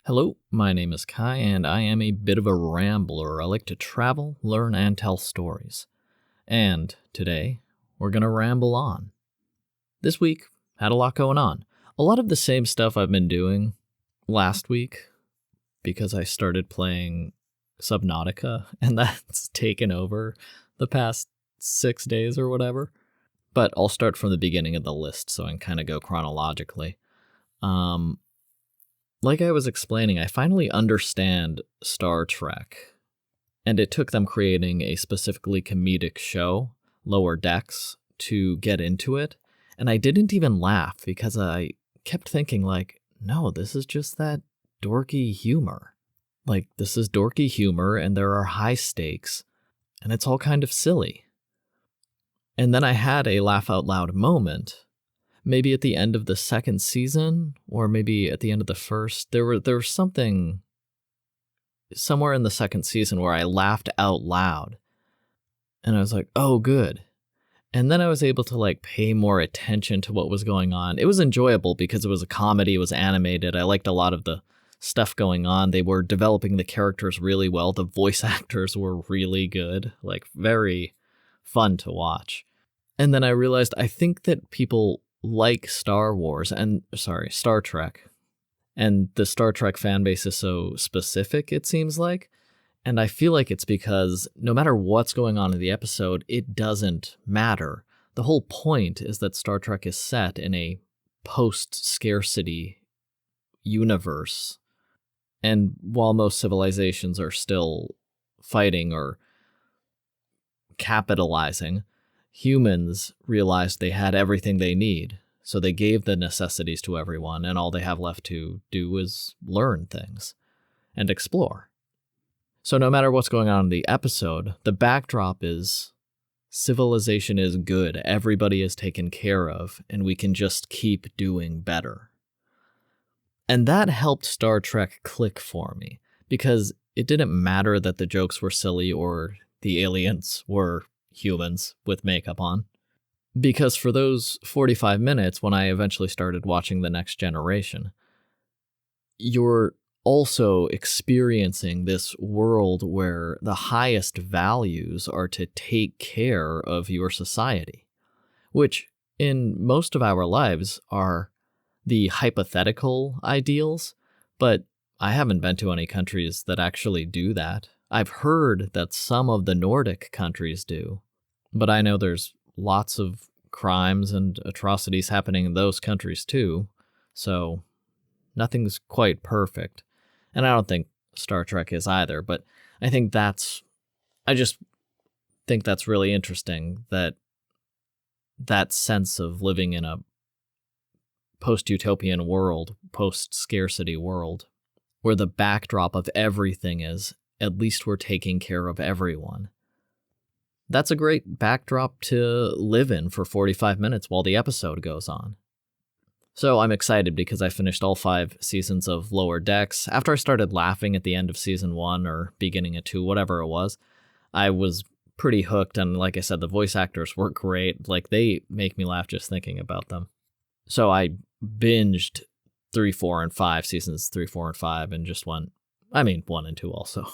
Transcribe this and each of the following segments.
Hello, my name is Kai, and I am a bit of a rambler. I like to travel, learn, and tell stories. And today, we're going to ramble on. This week, had a lot going on. A lot of the same stuff I've been doing last week, because I started playing Subnautica, and that's taken over the past 6 days or whatever. But I'll start from the beginning of the list so I can kind of go chronologically. Like I was explaining, I finally understand Star Trek, and it took them creating a specifically comedic show, Lower Decks, to get into it, and I didn't even laugh because I kept thinking, no, this is just that dorky humor. This is dorky humor, and there are high stakes, and it's all kind of silly. And then I had a laugh-out-loud moment. Maybe at the end of the second season, or maybe at the end of the first, there was something somewhere in the second season where I laughed out loud. And I was like, oh, good. And then I was able to pay more attention to what was going on. It was enjoyable because it was a comedy, it was animated. I liked a lot of the stuff going on. They were developing the characters really well. The voice actors were really good, very fun to watch. And then I realized I think that people like Star Trek. And the Star Trek fan base is so specific, it seems like. And I feel like it's because no matter what's going on in the episode, it doesn't matter. The whole point is that Star Trek is set in a post-scarcity universe. And while most civilizations are still fighting or capitalizing, humans realized they had everything they need, so they gave the necessities to everyone, and all they have left to do is learn things and explore. So no matter what's going on in the episode, the backdrop is civilization is good, everybody is taken care of, and we can just keep doing better. And that helped Star Trek click for me, because it didn't matter that the jokes were silly or the aliens were humans with makeup on. Because for those 45 minutes, when I eventually started watching The Next Generation, you're also experiencing this world where the highest values are to take care of your society, which in most of our lives are the hypothetical ideals, but I haven't been to any countries that actually do that. I've heard that some of the Nordic countries do, but I know there's lots of crimes and atrocities happening in those countries too, so nothing's quite perfect. And I don't think Star Trek is either, but I just think that's really interesting, that sense of living in a post-utopian world, post-scarcity world, where the backdrop of everything is, at least we're taking care of everyone. That's a great backdrop to live in for 45 minutes while the episode goes on. So I'm excited because I finished all 5 seasons of Lower Decks. After I started laughing at the end of season 1 or beginning of 2, whatever it was, I was pretty hooked. And like I said, the voice actors were great. They make me laugh just thinking about them. So I binged 3, 4, and 5, seasons 3, 4, and 5, and just 1 and 2 also.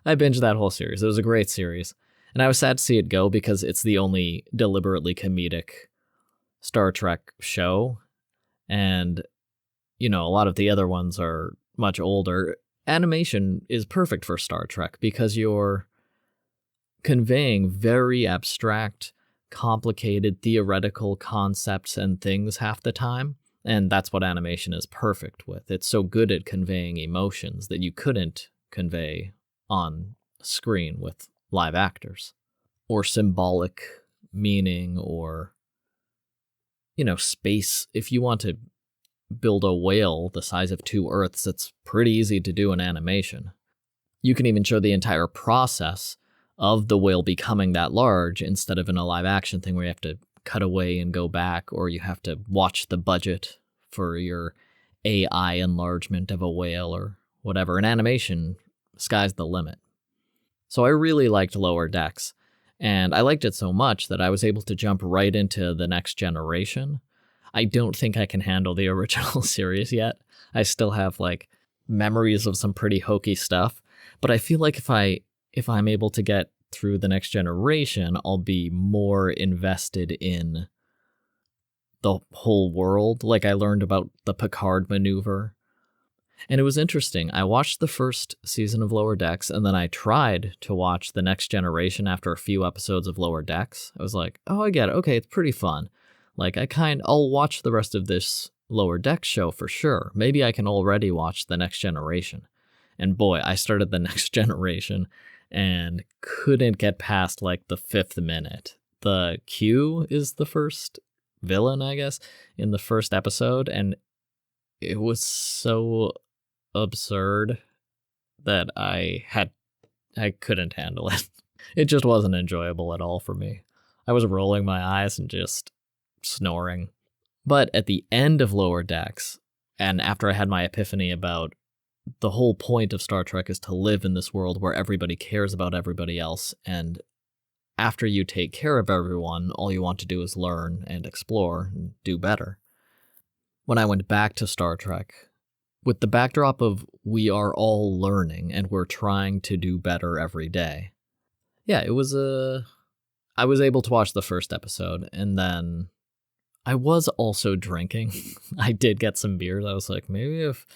I binged that whole series. It was a great series. And I was sad to see it go because it's the only deliberately comedic Star Trek show. And, a lot of the other ones are much older. Animation is perfect for Star Trek because you're conveying very abstract, complicated, theoretical concepts and things half the time. And that's what animation is perfect with. It's so good at conveying emotions that you couldn't convey on screen with live actors, or symbolic meaning, or, space. If you want to build a whale the size of 2 Earths, it's pretty easy to do in animation. You can even show the entire process of the whale becoming that large instead of in a live action thing where you have to cut away and go back, or you have to watch the budget for your AI enlargement of a whale or whatever. In animation, sky's the limit. So I really liked Lower Decks, and I liked it so much that I was able to jump right into The Next Generation. I don't think I can handle the original series yet. I still have memories of some pretty hokey stuff. But I feel like if I'm able to get through The Next Generation, I'll be more invested in the whole world. Like, I learned about the Picard maneuver. And it was interesting. I watched the first season of Lower Decks, and then I tried to watch The Next Generation after a few episodes of Lower Decks. I was like, oh, I get it. Okay, it's pretty fun. Like, I'll watch the rest of this Lower Decks show for sure. Maybe I can already watch The Next Generation. And boy, I started The Next Generation and couldn't get past like the 5th minute. The Q is the first villain, I guess, in the first episode, and it was so absurd that I couldn't handle it. It just wasn't enjoyable at all for me. I was rolling my eyes and just snoring. But at the end of Lower Decks, and after I had my epiphany about the whole point of Star Trek is to live in this world where everybody cares about everybody else, and after you take care of everyone, all you want to do is learn and explore and do better. When I went back to Star Trek, with the backdrop of we are all learning and we're trying to do better every day, yeah, I was able to watch the first episode, and then I was also drinking. I did get some beers. I was like, maybe if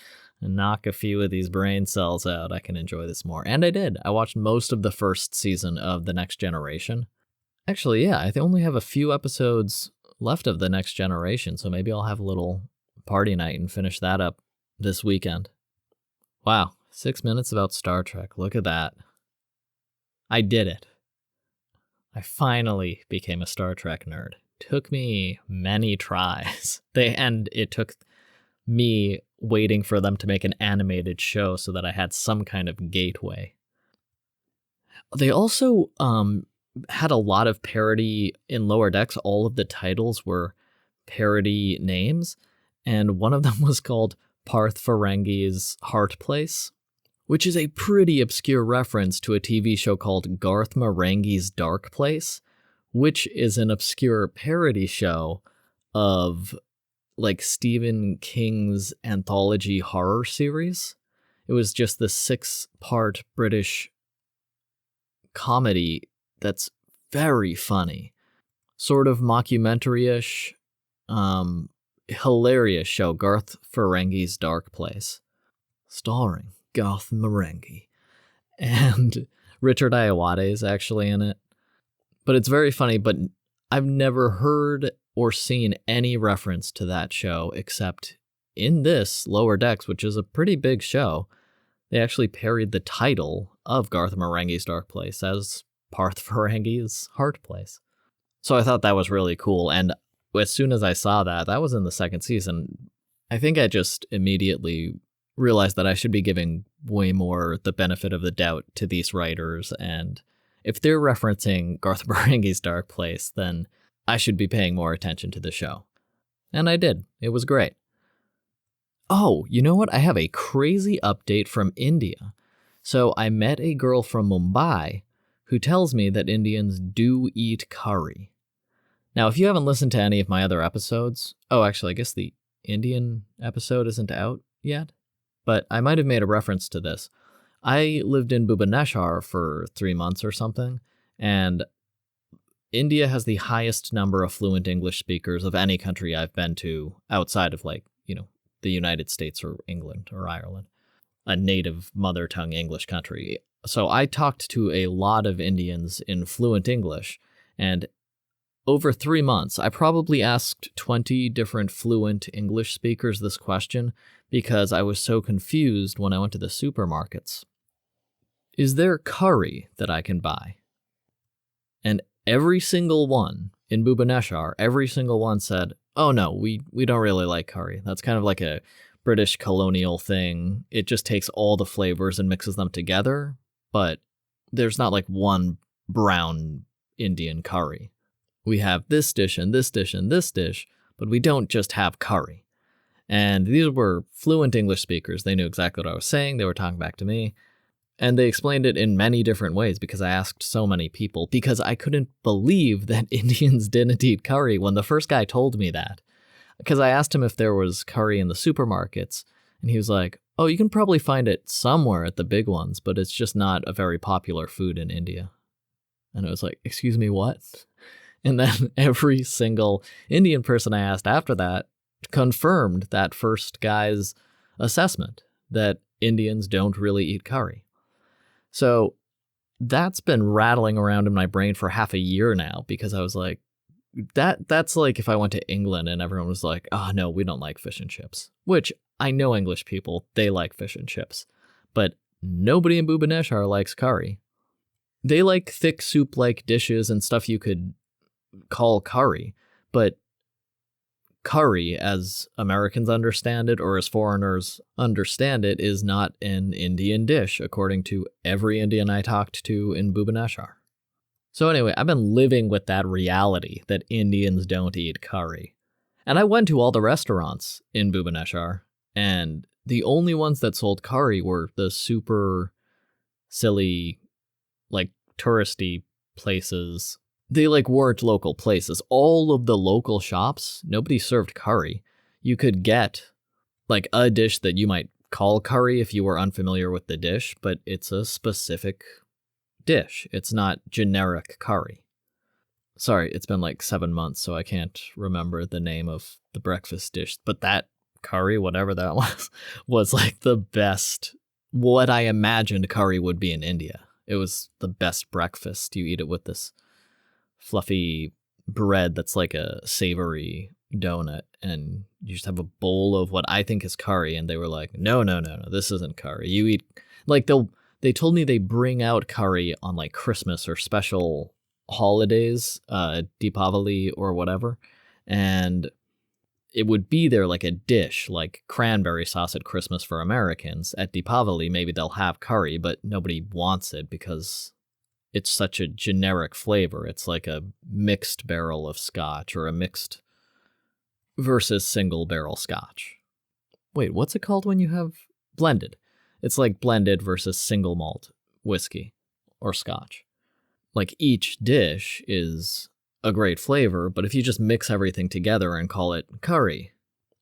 I knock a few of these brain cells out, I can enjoy this more. And I did. I watched most of the first season of The Next Generation. Actually, yeah, I only have a few episodes left of The Next Generation, so maybe I'll have a little party night and finish that up this weekend. Wow, 6 minutes about Star Trek. Look at that. I did it. I finally became a Star Trek nerd. Took me many tries. And it took me waiting for them to make an animated show so that I had some kind of gateway. They also had a lot of parody in Lower Decks. All of the titles were parody names, and one of them was called Parth Ferengi's Heart Place, which is a pretty obscure reference to a TV show called Garth Marenghi's Dark Place, which is an obscure parody show of like Stephen King's anthology horror series. It was just the 6-part British comedy that's very funny, sort of mockumentary-ish, hilarious show, Garth Marenghi's Dark Place, starring Garth Marenghi, and Richard Ayoade is actually in it. But it's very funny, but I've never heard or seen any reference to that show except in this Lower Decks, which is a pretty big show. They actually parodied the title of Garth Marenghi's Dark Place as Parth Ferengi's Heart Place. So I thought that was really cool, and as soon as I saw that was in the 2nd season, I think I just immediately realized that I should be giving way more the benefit of the doubt to these writers, and if they're referencing Garth Marenghi's Dark Place, then I should be paying more attention to the show. And I did. It was great. Oh, you know what? I have a crazy update from India. So I met a girl from Mumbai who tells me that Indians do eat curry. Now, if you haven't listened to any of my other episodes, actually, I guess the Indian episode isn't out yet, but I might have made a reference to this. I lived in Bhubaneswar for 3 months or something, and India has the highest number of fluent English speakers of any country I've been to outside of, the United States or England or Ireland, a native mother tongue English country. So I talked to a lot of Indians in fluent English, and over 3 months, I probably asked 20 different fluent English speakers this question because I was so confused when I went to the supermarkets. Is there curry that I can buy? And every single one in Bhubaneswar, every single one said, oh no, we don't really like curry. That's kind of like a British colonial thing. It just takes all the flavors and mixes them together, but there's not like one brown Indian curry. We have this dish and this dish and this dish, but we don't just have curry. And these were fluent English speakers. They knew exactly what I was saying. They were talking back to me. And they explained it in many different ways because I asked so many people, because I couldn't believe that Indians didn't eat curry when the first guy told me that. Because I asked him if there was curry in the supermarkets, and he was like, oh, you can probably find it somewhere at the big ones, but it's just not a very popular food in India. And I was like, excuse me, what? And then every single Indian person I asked after that confirmed that first guy's assessment that Indians don't really eat curry. So that's been rattling around in my brain for half a year now, because I was like, that's like if I went to England and everyone was like, oh no, we don't like fish and chips, which I know English people, they like fish and chips, but nobody in Bhubaneswar likes curry. They like thick soup-like dishes and stuff you could call curry, but curry, as Americans understand it, or as foreigners understand it, is not an Indian dish, according to every Indian I talked to in Bhubaneswar. So anyway, I've been living with that reality that Indians don't eat curry. And I went to all the restaurants in Bhubaneswar, and the only ones that sold curry were the super silly, like, touristy places. They, like, weren't local places. All of the local shops, nobody served curry. You could get, like, a dish that you might call curry if you were unfamiliar with the dish, but it's a specific dish. It's not generic curry. Sorry, it's been like 7 months, so I can't remember the name of the breakfast dish, but that curry, whatever that was like the best, what I imagined curry would be in India. It was the best breakfast. You eat it with this fluffy bread that's like a savory donut, and you just have a bowl of what I think is curry, and they were like, no, this isn't curry. You eat, like, they told me they bring out curry on like Christmas or special holidays, Deepavali or whatever, and it would be there like a dish, like cranberry sauce at Christmas for Americans. At Deepavali, maybe they'll have curry, but nobody wants it because it's such a generic flavor. It's like a mixed barrel of scotch, or a mixed versus single barrel scotch. Wait, what's it called when you have blended? It's like blended versus single malt whiskey or scotch. Like, each dish is a great flavor, but if you just mix everything together and call it curry,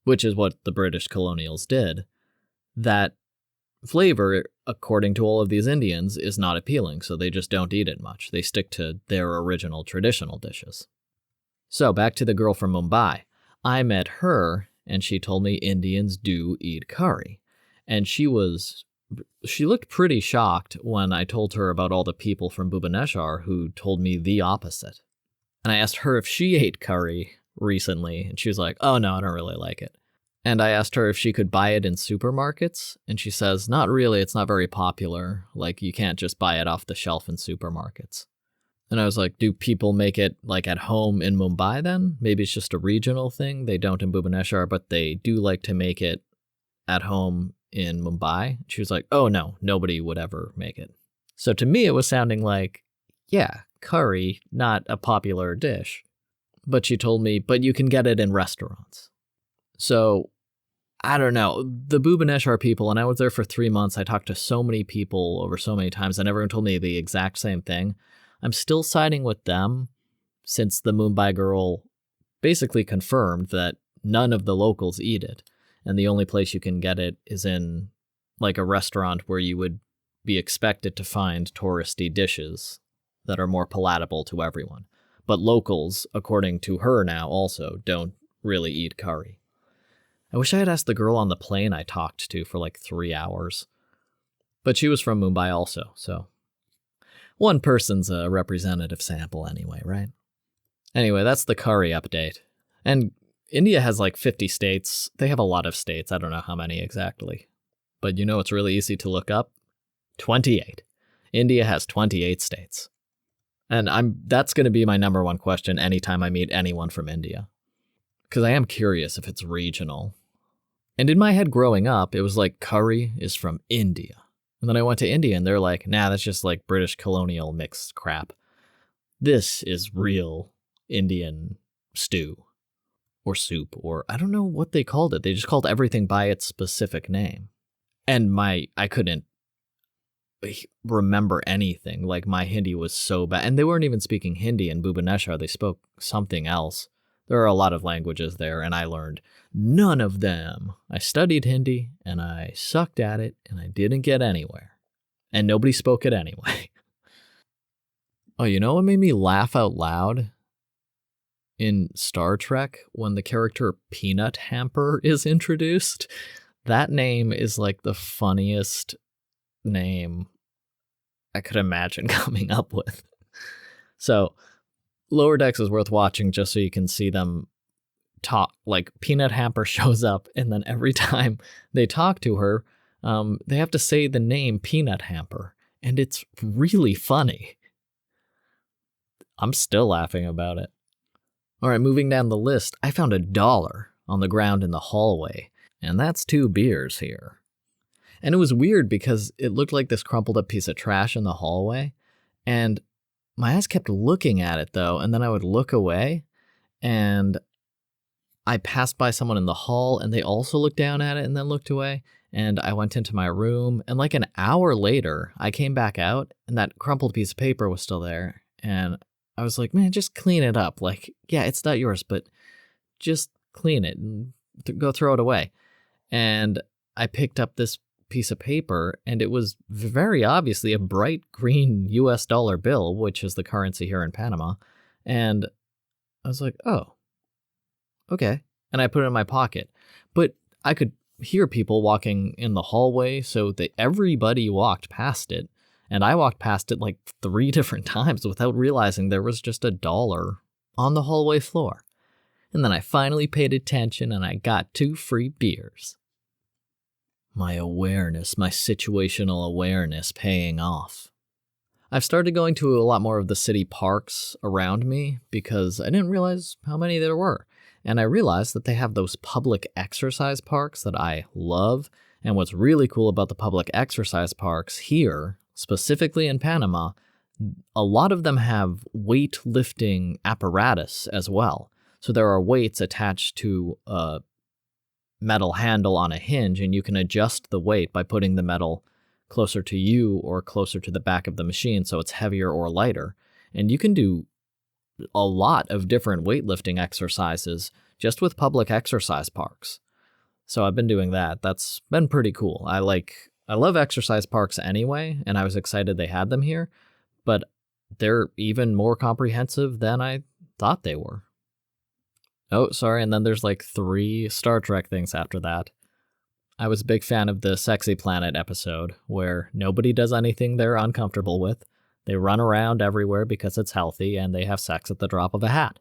which is what the British colonials did, that flavor, according to all of these Indians, is not appealing, so they just don't eat it much. They stick to their original traditional dishes. So, back to the girl from Mumbai. I met her, and she told me Indians do eat curry. And she looked pretty shocked when I told her about all the people from Bhubaneswar who told me the opposite. And I asked her if she ate curry recently, and she was like, oh no, I don't really like it. And I asked her if she could buy it in supermarkets, and she says, not really, it's not very popular. Like, you can't just buy it off the shelf in supermarkets. And I was like, do people make it, like, at home in Mumbai then? Maybe it's just a regional thing. They don't in Bhubaneswar, but they do like to make it at home in Mumbai. She was like, oh no, nobody would ever make it. So to me, it was sounding like, yeah, curry, not a popular dish. But she told me, but you can get it in restaurants. So I don't know. The Bhubaneswar people, and I was there for 3 months. I talked to so many people over so many times, and everyone told me the exact same thing. I'm still siding with them, since the Mumbai girl basically confirmed that none of the locals eat it. And the only place you can get it is in, like, a restaurant where you would be expected to find touristy dishes that are more palatable to everyone. But locals, according to her now, also don't really eat curry. I wish I had asked the girl on the plane I talked to for like 3 hours. But she was from Mumbai also, so one person's a representative sample anyway, right? Anyway, that's the curry update. And India has like 50 states. They have a lot of states. I don't know how many exactly. But you know it's really easy to look up? 28. India has 28 states. And that's going to be my number one question anytime I meet anyone from India. Because I am curious if it's regional. And in my head growing up, it was like curry is from India. And then I went to India and they're like, nah, that's just like British colonial mixed crap. This is real Indian stew or soup, or I don't know what they called it. They just called everything by its specific name. And I couldn't remember anything. Like, my Hindi was so bad. And they weren't even speaking Hindi in Bhubaneswar. They spoke something else There are a lot of languages there, and I learned none of them. I studied Hindi, and I sucked at it, and I didn't get anywhere. And nobody spoke it anyway. Oh, you know what made me laugh out loud? In Star Trek, when the character Peanut Hamper is introduced, that name is like the funniest name I could imagine coming up with. So, Lower Decks is worth watching just so you can see them talk. Like, Peanut Hamper shows up, and then every time they talk to her, they have to say the name Peanut Hamper, and it's really funny. I'm still laughing about it. All right, moving down the list, I found $1 on the ground in the hallway, and that's 2 beers here. And it was weird because it looked like this crumpled up piece of trash in the hallway, and my eyes kept looking at it though, and then I would look away, and I passed by someone in the hall, and they also looked down at it and then looked away, and I went into my room, and like an hour later, I came back out, and that crumpled piece of paper was still there, and I was like, man, just clean it up. Like, yeah, it's not yours, but just clean it and go throw it away. And I picked up this piece of paper, and it was very obviously a bright green US dollar bill, which is the currency here in Panama. And I was like, oh, okay. And I put it in my pocket. But I could hear people walking in the hallway, so that everybody walked past it. And I walked past it like 3 different times without realizing there was just $1 on the hallway floor. And then I finally paid attention, and I got 2 free beers. My awareness, my situational awareness paying off. I've started going to a lot more of the city parks around me because I didn't realize how many there were. And I realized that they have those public exercise parks that I love. And what's really cool about the public exercise parks here, specifically in Panama, a lot of them have weightlifting apparatus as well. So there are weights attached to a metal handle on a hinge, and you can adjust the weight by putting the metal closer to you or closer to the back of the machine so it's heavier or lighter. And you can do a lot of different weightlifting exercises just with public exercise parks. So I've been doing that. That's been pretty cool. I love exercise parks anyway, and I was excited they had them here, but they're even more comprehensive than I thought they were. Oh, sorry, and then there's like 3 Star Trek things after that. I was a big fan of the Sexy Planet episode, where nobody does anything they're uncomfortable with. They run around everywhere because it's healthy, and they have sex at the drop of a hat.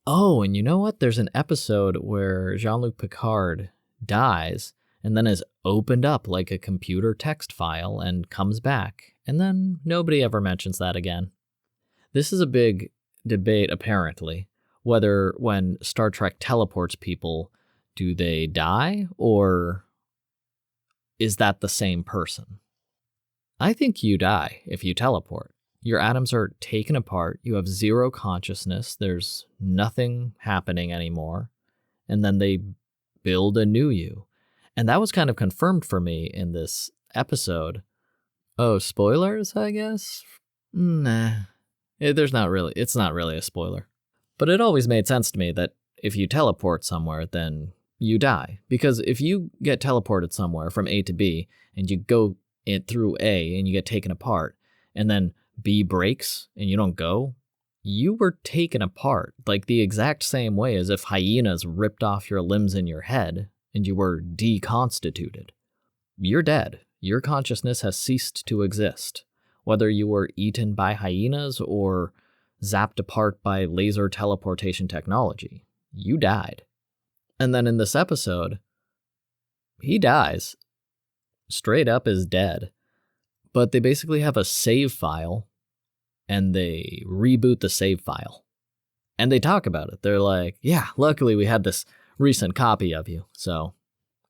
Oh, and you know what? There's an episode where Jean-Luc Picard dies, and then is opened up like a computer text file and comes back, and then nobody ever mentions that again. This is a big debate, apparently, whether when Star Trek teleports people, do they die, or is that the same person? I think you die if you teleport. Your atoms are taken apart, you have 0 consciousness, there's nothing happening anymore, and then they build a new you. And that was kind of confirmed for me in this episode. Oh, spoilers, I guess? Nah. It's not really a spoiler. But it always made sense to me that if you teleport somewhere, then you die. Because if you get teleported somewhere from A to B, and you go through A and you get taken apart, and then B breaks and you don't go, you were taken apart like the exact same way as if hyenas ripped off your limbs and your head, and you were deconstituted. You're dead. Your consciousness has ceased to exist. Whether you were eaten by hyenas or zapped apart by laser teleportation technology, you died. And then in this episode, he dies. Straight up is dead. But they basically have a save file, and they reboot the save file. And they talk about it. They're like, yeah, luckily we had this recent copy of you, so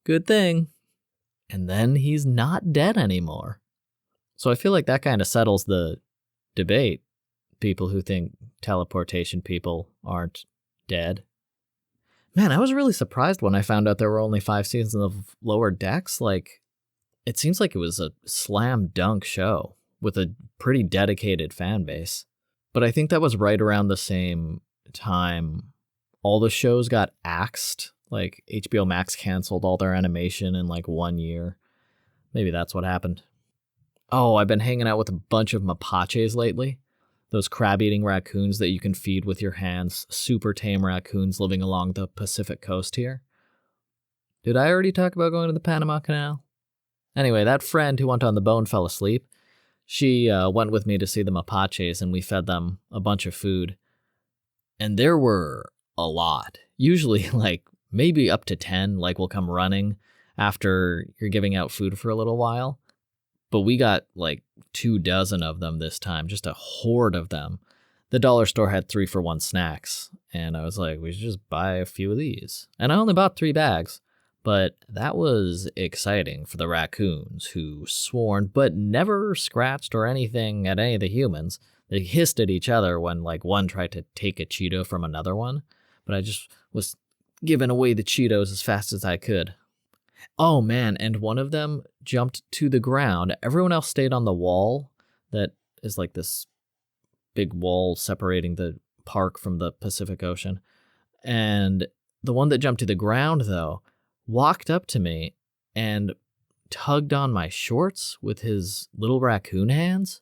good thing. And then he's not dead anymore. So I feel like that kind of settles the debate. People who think teleportation people aren't dead. Man, I was really surprised when I found out there were only 5 seasons of Lower Decks. Like, it seems like it was a slam dunk show with a pretty dedicated fan base. But I think that was right around the same time all the shows got axed. Like HBO Max canceled all their animation in like 1 year. Maybe that's what happened. Oh, I've been hanging out with a bunch of mapaches lately. Those crab-eating raccoons that you can feed with your hands. Super tame raccoons living along the Pacific coast here. Did I already talk about going to the Panama Canal? Anyway, that friend who went on the boat fell asleep. She went with me to see the mapaches, and we fed them a bunch of food. And there were a lot. Usually, like, maybe up to 10, like, will come running after you're giving out food for a little while. But we got, like, 24 of them this time, just a horde of them. The dollar store had 3-for-1 snacks, and I was like, we should just buy a few of these. And I only bought 3 bags. But that was exciting for the raccoons, who swarmed but never scratched or anything at any of the humans. They hissed at each other when, like, one tried to take a Cheeto from another one. But I just was giving away the Cheetos as fast as I could. Oh, man, and one of them jumped to the ground. Everyone else stayed on the wall that is like this big wall separating the park from the Pacific Ocean. And the one that jumped to the ground, though, walked up to me and tugged on my shorts with his little raccoon hands.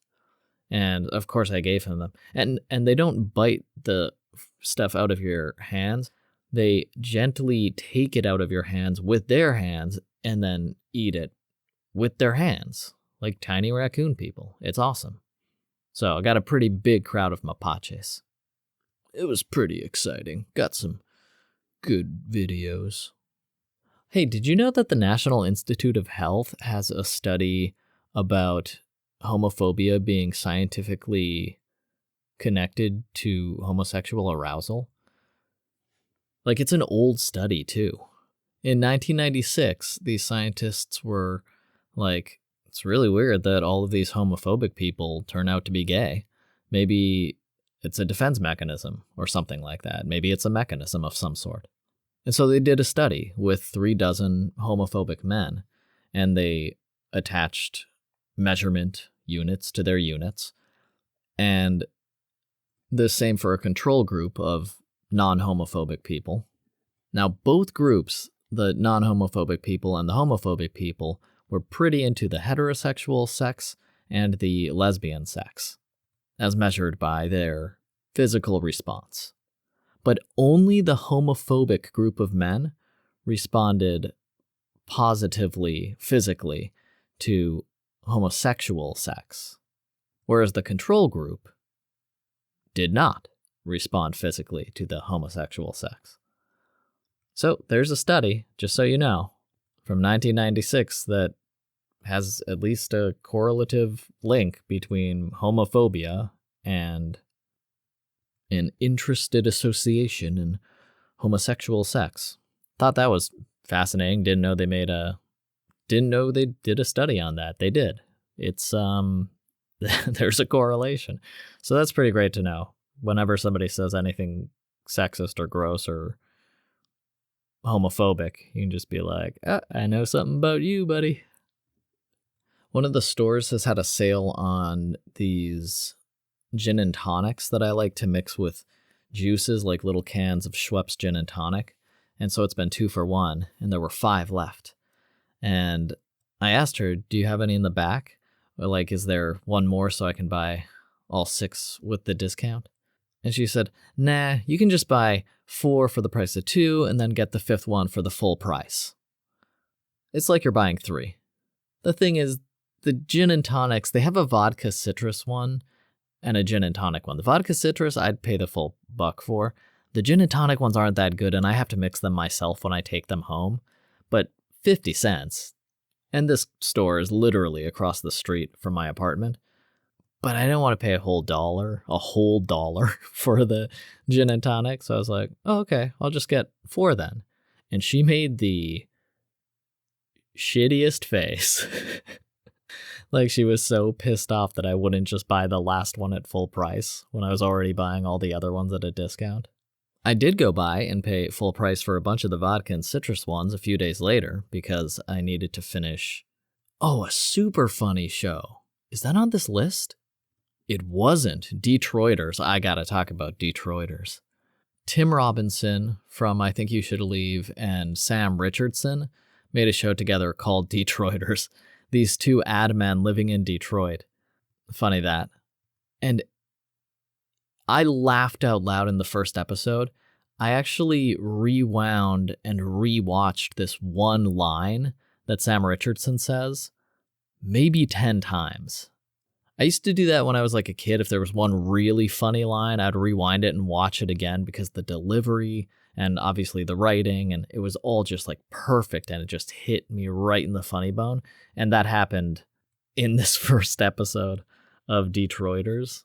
And of course I gave him them. And they don't bite the stuff out of your hands. They gently take it out of your hands with their hands and then eat it with their hands, like tiny raccoon people. It's awesome. So I got a pretty big crowd of mapaches. It was pretty exciting. Got some good videos. Hey, did you know that the National Institute of Health has a study about homophobia being scientifically connected to homosexual arousal? Like, it's an old study, too. In 1996, these scientists were like, it's really weird that all of these homophobic people turn out to be gay. Maybe it's a defense mechanism or something like that. Maybe it's a mechanism of some sort. And so they did a study with 36 homophobic men, and they attached measurement units to their units, and the same for a control group of non-homophobic people. Now, both groups, the non-homophobic people and the homophobic people, were pretty into the heterosexual sex and the lesbian sex, as measured by their physical response. But only the homophobic group of men responded positively, physically, to homosexual sex, whereas the control group did not respond physically to the homosexual sex. So there's a study, just so you know, from 1996 that has at least a correlative link between homophobia and an interested association in homosexual sex. Thought that was fascinating. Didn't know they did a study on that. They did. It's there's a correlation. So that's pretty great to know. Whenever somebody says anything sexist or gross or homophobic, you can just be like, I know something about you, buddy. One of the stores has had a sale on these gin and tonics that I like to mix with juices, like little cans of Schweppes gin and tonic. And so it's been 2-for-1, and there were 5 left. And I asked her, do you have any in the back? Or like, is there one more so I can buy all 6 with the discount? And she said, nah, you can just buy 4 for the price of 2 and then get the 5th one for the full price. It's like you're buying 3. The thing is, the gin and tonics, they have a vodka citrus one and a gin and tonic one. The vodka citrus, I'd pay the full $1 for. The gin and tonic ones aren't that good, and I have to mix them myself when I take them home. But 50 cents. And this store is literally across the street from my apartment. But I don't want to pay a whole dollar for the gin and tonic. So I was like, oh, okay, I'll just get 4 then. And she made the shittiest face. Like, she was so pissed off that I wouldn't just buy the last one at full price when I was already buying all the other ones at a discount. I did go by and pay full price for a bunch of the vodka and citrus ones a few days later because I needed to finish. Oh, a super funny show. Is that on this list? It wasn't. Detroiters. I gotta talk about Detroiters. Tim Robinson from I Think You Should Leave and Sam Richardson made a show together called Detroiters. These two ad men living in Detroit. Funny that. And I laughed out loud in the first episode. I actually rewound and rewatched this one line that Sam Richardson says maybe 10 times. I used to do that when I was like a kid. If there was one really funny line, I'd rewind it and watch it again because the delivery and obviously the writing, and it was all just like perfect, and it just hit me right in the funny bone. And that happened in this first episode of Detroiters.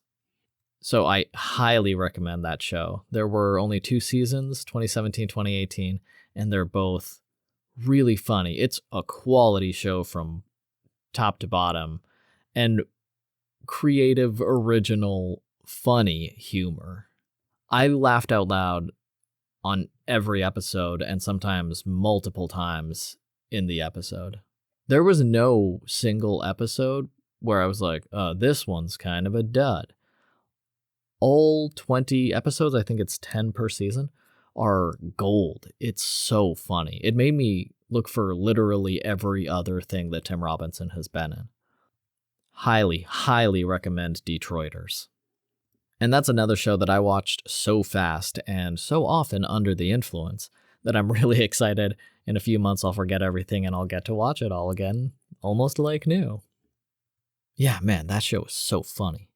So I highly recommend that show. There were only 2 seasons, 2017, 2018, and they're both really funny. It's a quality show from top to bottom, and creative, original, funny humor. I laughed out loud on every episode, and sometimes multiple times in the episode. There was no single episode where I was like, this one's kind of a dud. All 20 episodes, I think it's 10 per season, are gold. It's so funny. It made me look for literally every other thing that Tim Robinson has been in. Highly, highly recommend Detroiters. And that's another show that I watched so fast and so often under the influence that I'm really excited in a few months I'll forget everything and I'll get to watch it all again, almost like new. Yeah, man, that show is so funny.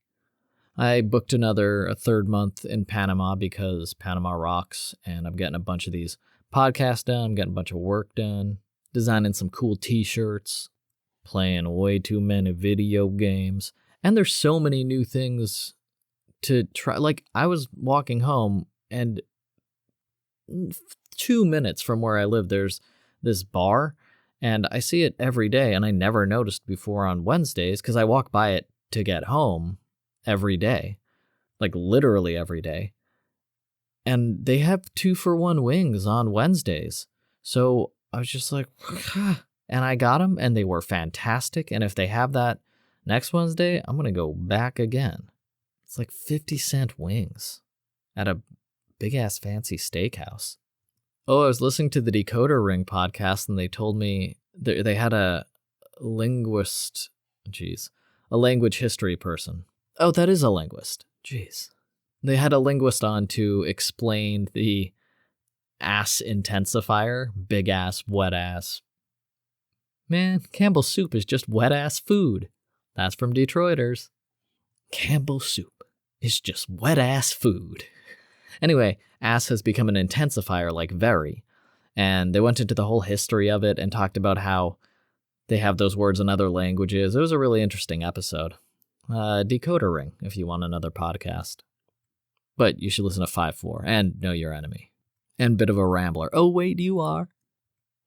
I booked a third month in Panama because Panama rocks, and I'm getting a bunch of these podcasts done, I'm getting a bunch of work done, designing some cool t-shirts, playing way too many video games, and there's so many new things to try. Like, I was walking home, and 2 minutes from where I live, there's this bar, and I see it every day, and I never noticed before on Wednesdays, because I walk by it to get home every day, like literally every day, and they have 2-for-1 wings on Wednesdays, so I was just like, and I got them, and they were fantastic. And if they have that next Wednesday, I'm going to go back again. It's like 50-cent wings at a big-ass fancy steakhouse. Oh, I was listening to the Decoder Ring podcast, and they told me they had a linguist, a language history person. Oh, that is a linguist. Jeez. They had a linguist on to explain the ass intensifier, big ass, wet ass. Man, Campbell's soup is just wet ass food. That's from Detroiters. Campbell's soup is just wet ass food. Anyway, ass has become an intensifier like very, and they went into the whole history of it and talked about how they have those words in other languages. It was a really interesting episode. Decoder Ring, if you want another podcast. But you should listen to 5-4 and Know Your Enemy. And Bit of a Rambler. Oh, wait, you are.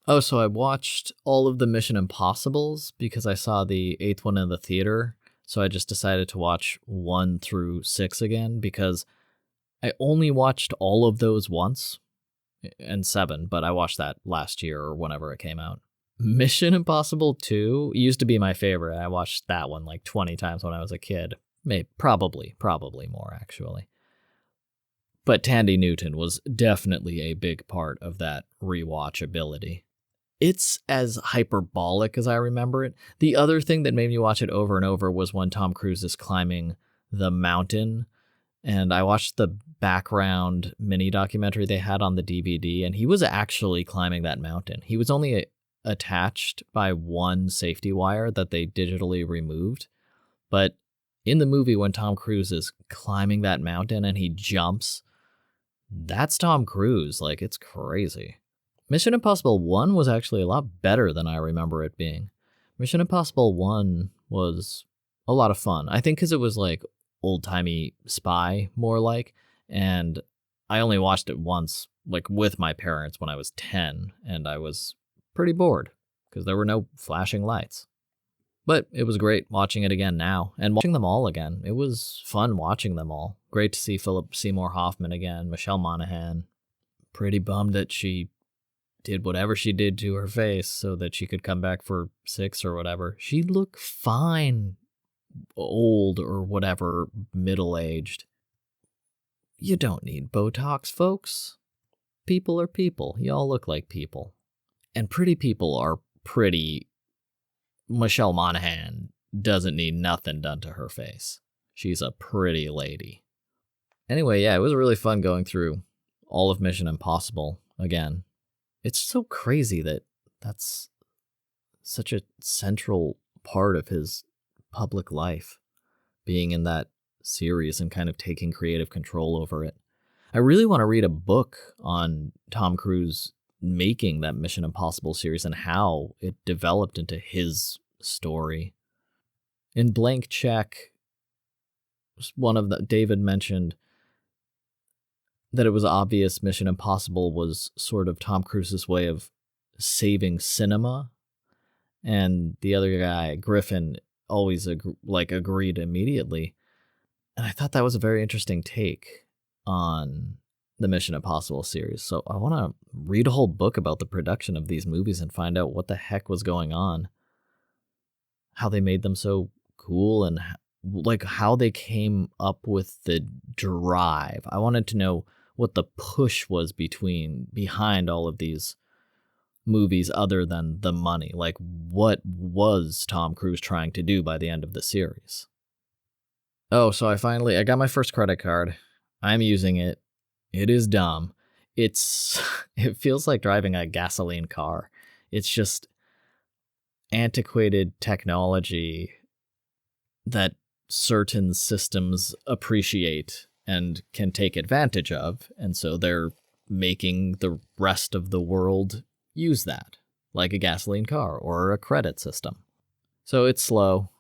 Oh, so I watched all of the Mission Impossibles because I saw the 8th one in the theater. So I just decided to watch 1 through 6 again because I only watched all of those once, and 7, but I watched that last year or whenever it came out. Mission Impossible 2 used to be my favorite. I watched that one like 20 times when I was a kid. Maybe, probably more actually. But Tandy Newton was definitely a big part of that rewatchability. It's as hyperbolic as I remember it. The other thing that made me watch it over and over was when Tom Cruise is climbing the mountain. And I watched the background mini documentary they had on the DVD, and he was actually climbing that mountain. He was only attached by one safety wire that they digitally removed. But in the movie, when Tom Cruise is climbing that mountain and he jumps, that's Tom Cruise. Like, it's crazy. Mission Impossible 1 was actually a lot better than I remember it being. Mission Impossible 1 was a lot of fun. I think because it was like old-timey spy, more like, and I only watched it once, like with my parents when I was 10, and I was pretty bored because there were no flashing lights. But it was great watching it again now, and watching them all again. It was fun watching them all. Great to see Philip Seymour Hoffman again, Michelle Monaghan. Pretty bummed that she did whatever she did to her face so that she could come back for 6 or whatever. She looked fine, old or whatever, middle-aged. You don't need Botox, folks. People are people. Y'all look like people. And pretty people are pretty. Michelle Monaghan doesn't need nothing done to her face. She's a pretty lady. Anyway, yeah, it was really fun going through all of Mission Impossible again. It's so crazy that that's such a central part of his public life, being in that series and kind of taking creative control over it. I really want to read a book on Tom Cruise making that Mission Impossible series and how it developed into his story. In Blank Check, David mentioned that it was obvious Mission Impossible was sort of Tom Cruise's way of saving cinema, and the other guy, Griffin, always agreed immediately. And I thought that was a very interesting take on the Mission Impossible series. So I want to read a whole book about the production of these movies and find out what the heck was going on, how they made them so cool, and how they came up with the drive. I wanted to know what the push was behind all of these movies other than the money. Like, what was Tom Cruise trying to do by the end of the series? Oh, so I got my first credit card. I'm using it. It is dumb. It feels like driving a gasoline car. It's just antiquated technology that certain systems appreciate and can take advantage of, and so they're making the rest of the world use that, like a gasoline car or a credit system. So it's slow.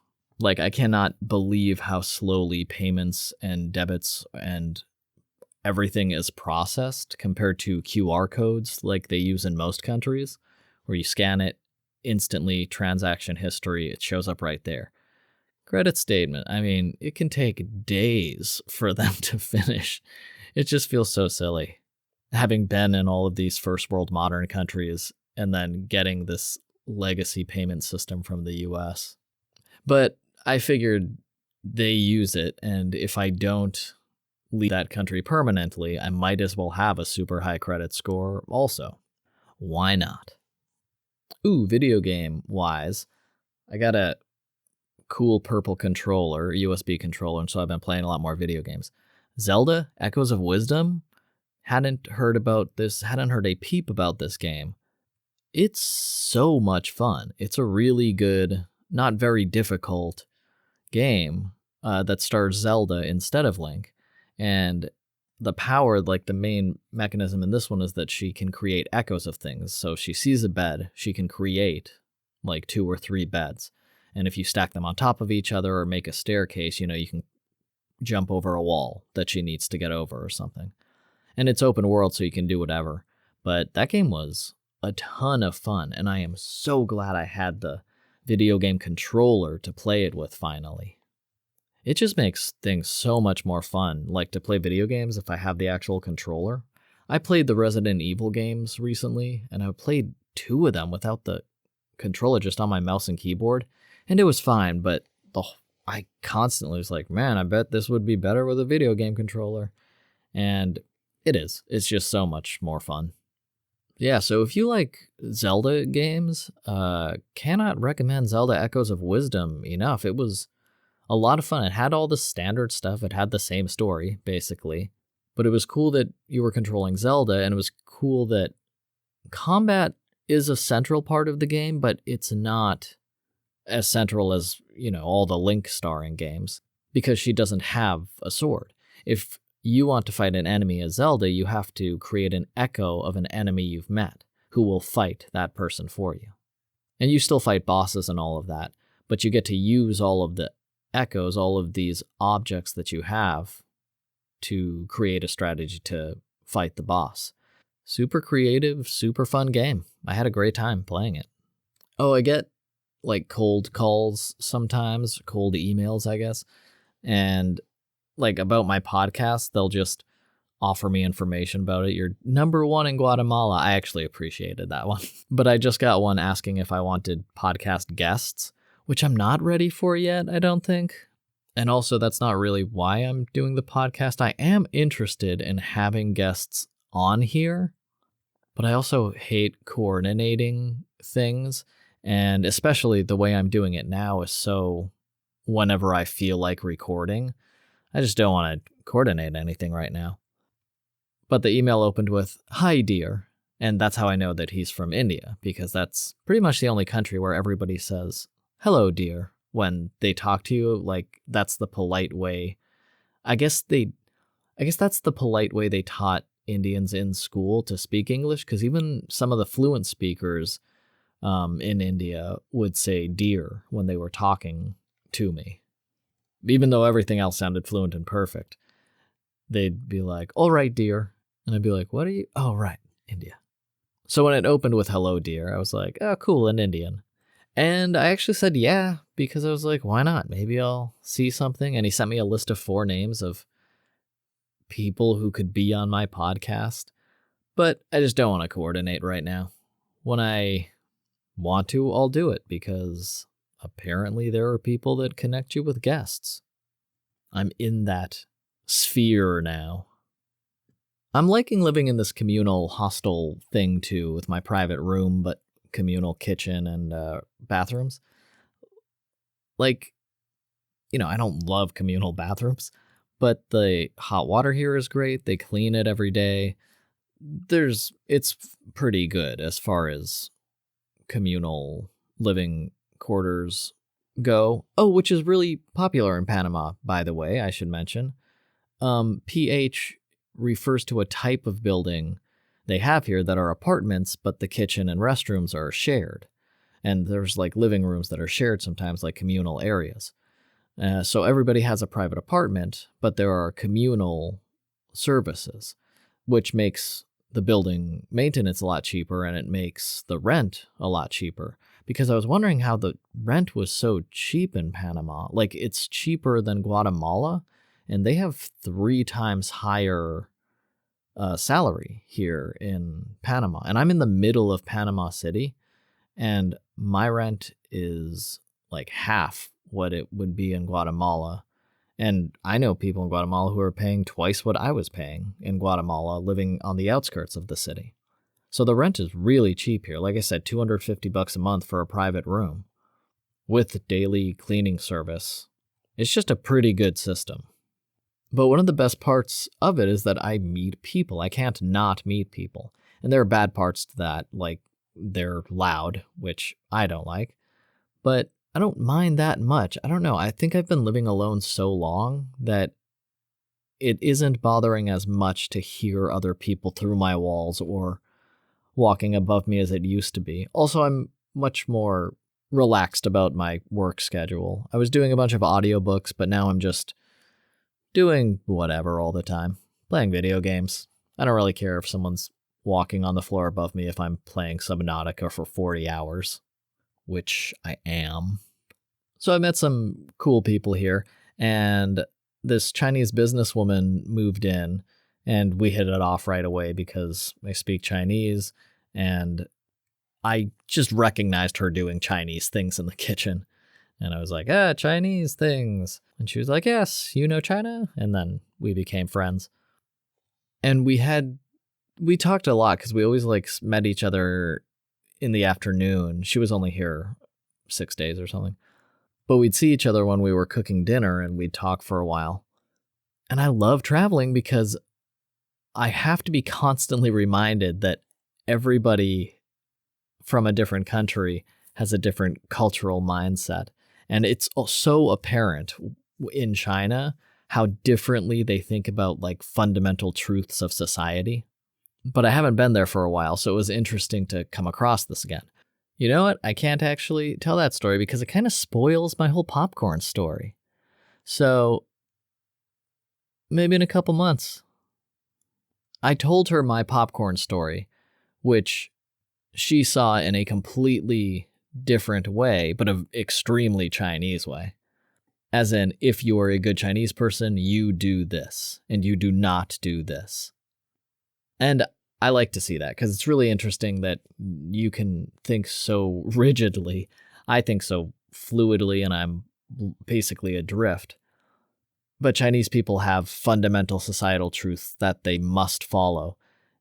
Like, I cannot believe how slowly payments and debits and everything is processed compared to QR codes like they use in most countries, where you scan it, instantly transaction history, it shows up right there. Credit statement, I mean, it can take days for them to finish. It just feels so silly. Having been in all of these first world modern countries and then getting this legacy payment system from the US. But I figured they use it, and if I don't leave that country permanently, I might as well have a super high credit score also. Why not? Ooh, video game wise, I got a cool purple controller, USB controller, and so I've been playing a lot more video games. Zelda, Echoes of Wisdom, hadn't heard a peep about this game. It's so much fun. It's a really good, not very difficult game that stars Zelda instead of Link. And the power, like the main mechanism in this one, is that she can create echoes of things. So she sees a bed, she can create like 2 or 3 beds. And if you stack them on top of each other or make a staircase, you can jump over a wall that she needs to get over or something. And it's open world, so you can do whatever. But that game was a ton of fun, and I am so glad I had the video game controller to play it with finally. It just makes things so much more fun, like to play video games if I have the actual controller. I played the Resident Evil games recently, and I played 2 of them without the controller, just on my mouse and keyboard, and it was fine, but I constantly was like, man, I bet this would be better with a video game controller. And it is. It's just so much more fun. Yeah, so if you like Zelda games, cannot recommend Zelda Echoes of Wisdom enough. It was a lot of fun. It had all the standard stuff. It had the same story, basically. But it was cool that you were controlling Zelda, and it was cool that combat is a central part of the game, but it's not as central as, all the Link starring games, because she doesn't have a sword. If you want to fight an enemy as Zelda, you have to create an echo of an enemy you've met, who will fight that person for you. And you still fight bosses and all of that, but you get to use all of the echoes, all of these objects that you have, to create a strategy to fight the boss. Super creative, super fun game. I had a great time playing it. Oh, I get cold calls sometimes, cold emails, I guess. And about my podcast, they'll just offer me information about it. You're #1 in Guatemala. I actually appreciated that one. But I just got one asking if I wanted podcast guests, which I'm not ready for yet, I don't think. And also, that's not really why I'm doing the podcast. I am interested in having guests on here, but I also hate coordinating things. And especially the way I'm doing it now is so whenever I feel like recording. I just don't want to coordinate anything right now. But the email opened with, "Hi, dear." And that's how I know that he's from India, because that's pretty much the only country where everybody says, "Hello, dear," when they talk to you. Like, that's the polite way. I guess that's the polite way they taught Indians in school to speak English, because even some of the fluent speakers in India would say dear when they were talking to me. Even though everything else sounded fluent and perfect, they'd be like, "All right, dear." And I'd be like, "What are you?" "Oh, right, India." So when it opened with "Hello, dear," I was like, "Oh, cool, an Indian." And I actually said yeah, because I was like, why not? Maybe I'll see something. And he sent me a list of 4 names of people who could be on my podcast. But I just don't want to coordinate right now. When I want to, I'll do it, because apparently there are people that connect you with guests. I'm in that sphere now. I'm liking living in this communal hostel thing too, with my private room, but communal kitchen and bathrooms. Like, I don't love communal bathrooms, but the hot water here is great. They clean it every day. It's pretty good as far as communal living quarters go. Oh, which is really popular in Panama, by the way, I should mention. PH refers to a type of building they have here that are apartments, but the kitchen and restrooms are shared. And there's like living rooms that are shared sometimes, like communal areas. So everybody has a private apartment, but there are communal services, which makes the building maintenance a lot cheaper, and it makes the rent a lot cheaper. Because I was wondering how the rent was so cheap in Panama. Like, it's cheaper than Guatemala, and they have 3 times higher salary here in Panama. And I'm in the middle of Panama City, and my rent is like half what it would be in Guatemala. And I know people in Guatemala who are paying twice what I was paying in Guatemala, living on the outskirts of the city. So the rent is really cheap here. Like I said, $250 a month for a private room with daily cleaning service. It's just a pretty good system. But one of the best parts of it is that I meet people. I can't not meet people. And there are bad parts to that, like they're loud, which I don't like. But I don't mind that much. I don't know. I think I've been living alone so long that it isn't bothering as much to hear other people through my walls or walking above me as it used to be. Also, I'm much more relaxed about my work schedule. I was doing a bunch of audiobooks, but now I'm just doing whatever all the time. Playing video games. I don't really care if someone's walking on the floor above me if I'm playing Subnautica for 40 hours, which I am. So I met some cool people here, and this Chinese businesswoman moved in, and we hit it off right away because I speak Chinese, and I just recognized her doing Chinese things in the kitchen. And I was like, Chinese things. And she was like, yes, you know China? And then we became friends. And we talked a lot because we always met each other in the afternoon. She was only here 6 days or something. But we'd see each other when we were cooking dinner, and we'd talk for a while. And I love traveling because I have to be constantly reminded that everybody from a different country has a different cultural mindset. And it's so apparent in China how differently they think about fundamental truths of society. But I haven't been there for a while, so it was interesting to come across this again. You know what? I can't actually tell that story because it kind of spoils my whole popcorn story. So maybe in a couple months. I told her my popcorn story, which she saw in a completely different way, but an extremely Chinese way. As in, if you are a good Chinese person, you do this, and you do not do this. And I like to see that, because it's really interesting that you can think so rigidly. I think so fluidly, and I'm basically adrift. But Chinese people have fundamental societal truths that they must follow.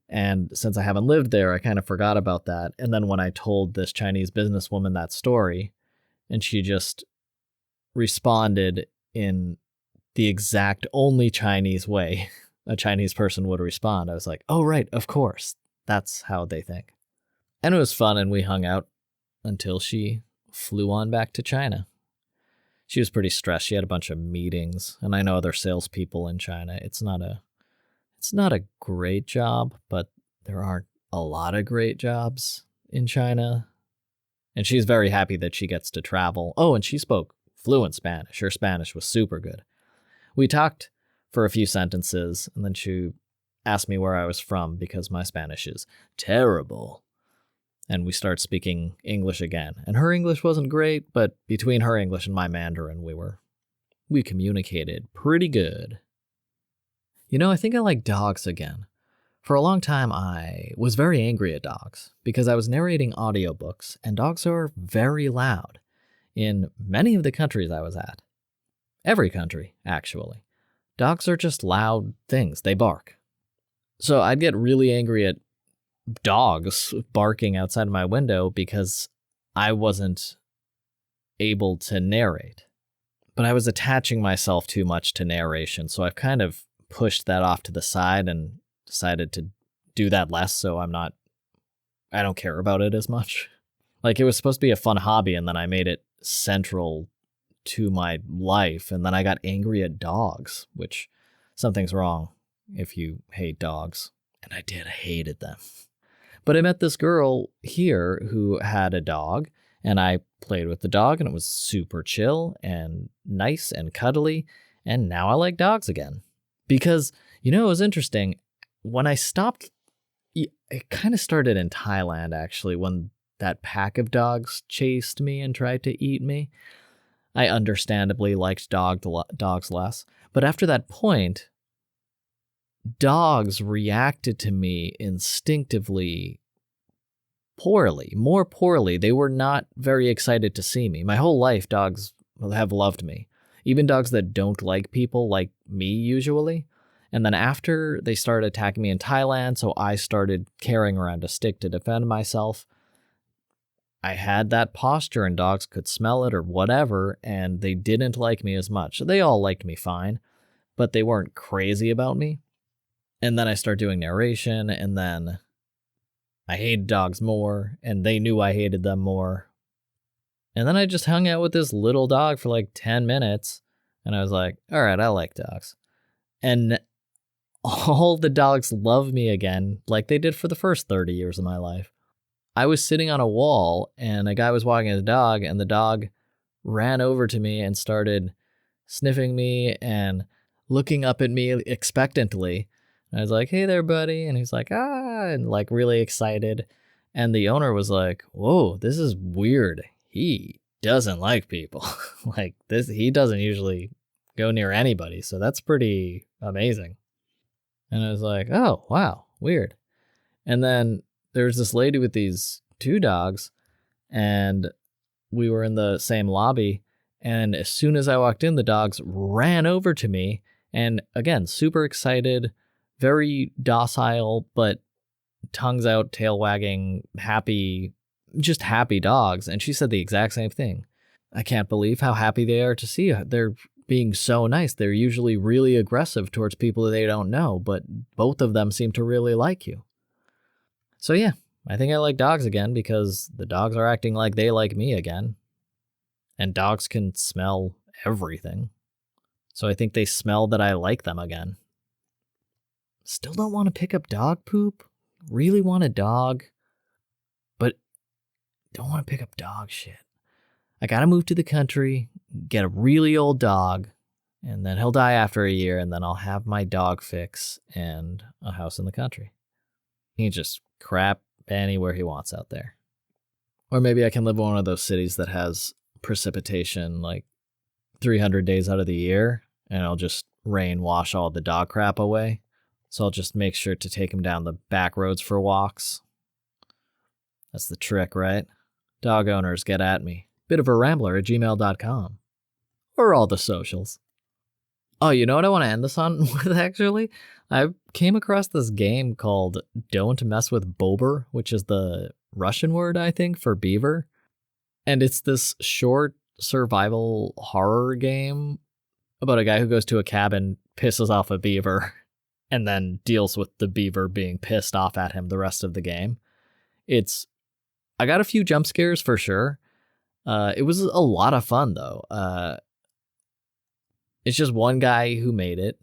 And since I haven't lived there, I kind of forgot about that. And then when I told this Chinese businesswoman that story, and she just responded in the exact only Chinese way a Chinese person would respond, I was like, oh, right, of course. That's how they think. And it was fun, and we hung out until she flew on back to China. She was pretty stressed. She had a bunch of meetings, and I know other salespeople in China. It's not a great job, but there aren't a lot of great jobs in China. And she's very happy that she gets to travel. Oh, and she spoke fluent Spanish. Her Spanish was super good. We talked for a few sentences, and then she asked me where I was from because my Spanish is terrible. And we start speaking English again. And her English wasn't great, but between her English and my Mandarin, we communicated pretty good. You know, I think I like dogs again. For a long time, I was very angry at dogs because I was narrating audiobooks, and dogs are very loud in many of the countries I was at. Every country, actually. Dogs are just loud things. They bark. So I'd get really angry at dogs barking outside my window because I wasn't able to narrate. But I was attaching myself too much to narration, so I've kind of pushed that off to the side and decided to do that less, so I don't care about it as much. Like, it was supposed to be a fun hobby, and then I made it central to my life, and then I got angry at dogs, which something's wrong if you hate dogs. And I hated them. But I met this girl here who had a dog, and I played with the dog, and it was super chill and nice and cuddly, and now I like dogs again. Because, you know, it was interesting. When I stopped, it kind of started in Thailand, actually, when that pack of dogs chased me and tried to eat me. I understandably liked dogs less. But after that point, dogs reacted to me instinctively more poorly. They were not very excited to see me. My whole life, dogs have loved me. Even dogs that don't like people like me usually. And then after they started attacking me in Thailand, so I started carrying around a stick to defend myself. I had that posture and dogs could smell it or whatever, and they didn't like me as much. They all liked me fine, but they weren't crazy about me. And then I started doing narration, and then I hated dogs more, and they knew I hated them more. And then I just hung out with this little dog for like 10 minutes, and I was like, all right, I like dogs. And all the dogs love me again, like they did for the first 30 years of my life. I was sitting on a wall, and a guy was walking his dog, and the dog ran over to me and started sniffing me and looking up at me expectantly. And I was like, hey there, buddy. And he's like, ah, and like really excited. And the owner was like, whoa, this is weird. He doesn't like people. Like this, he doesn't usually go near anybody. So that's pretty amazing. And I was like, oh, wow, weird. And then there's this lady with these two dogs, and we were in the same lobby. And as soon as I walked in, the dogs ran over to me. And again, super excited, very docile, but tongues out, tail wagging, happy, just happy dogs. And she said the exact same thing. I can't believe how happy they are to see you. They're being so nice. They're usually really aggressive towards people that they don't know, but both of them seem to really like you. So yeah, I think I like dogs again because the dogs are acting like they like me again. And dogs can smell everything. So I think they smell that I like them again. Still don't want to pick up dog poop. Really want a dog. But don't want to pick up dog shit. I gotta move to the country, get a really old dog, and then he'll die after a year, and then I'll have my dog fix and a house in the country. He can just crap anywhere he wants out there. Or maybe I can live in one of those cities that has precipitation like 300 days out of the year, and it'll just rain wash all the dog crap away. So I'll just make sure to take him down the back roads for walks. That's the trick, right? Dog owners, get at me. Bitofarambler@gmail.com. Or all the socials. Oh, you know what I want to end this on with, actually? I came across this game called Don't Mess with Bober, which is the Russian word, I think, for beaver. And it's this short survival horror game about a guy who goes to a cabin, pisses off a beaver, and then deals with the beaver being pissed off at him the rest of the game. I got a few jump scares for sure. It was a lot of fun, though. It's just one guy who made it,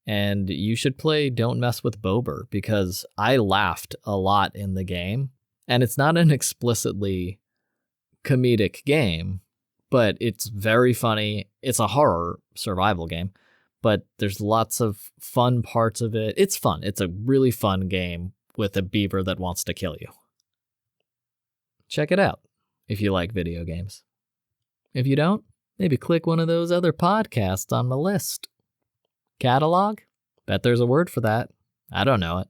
and you should play Don't Mess with Bober, because I laughed a lot in the game, and it's not an explicitly comedic game, but it's very funny. It's a horror survival game, but there's lots of fun parts of it. It's fun. It's a really fun game with a beaver that wants to kill you. Check it out if you like video games. If you don't, maybe click one of those other podcasts on the list. Catalog? Bet there's a word for that. I don't know it.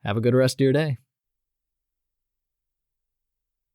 Have a good rest of your day.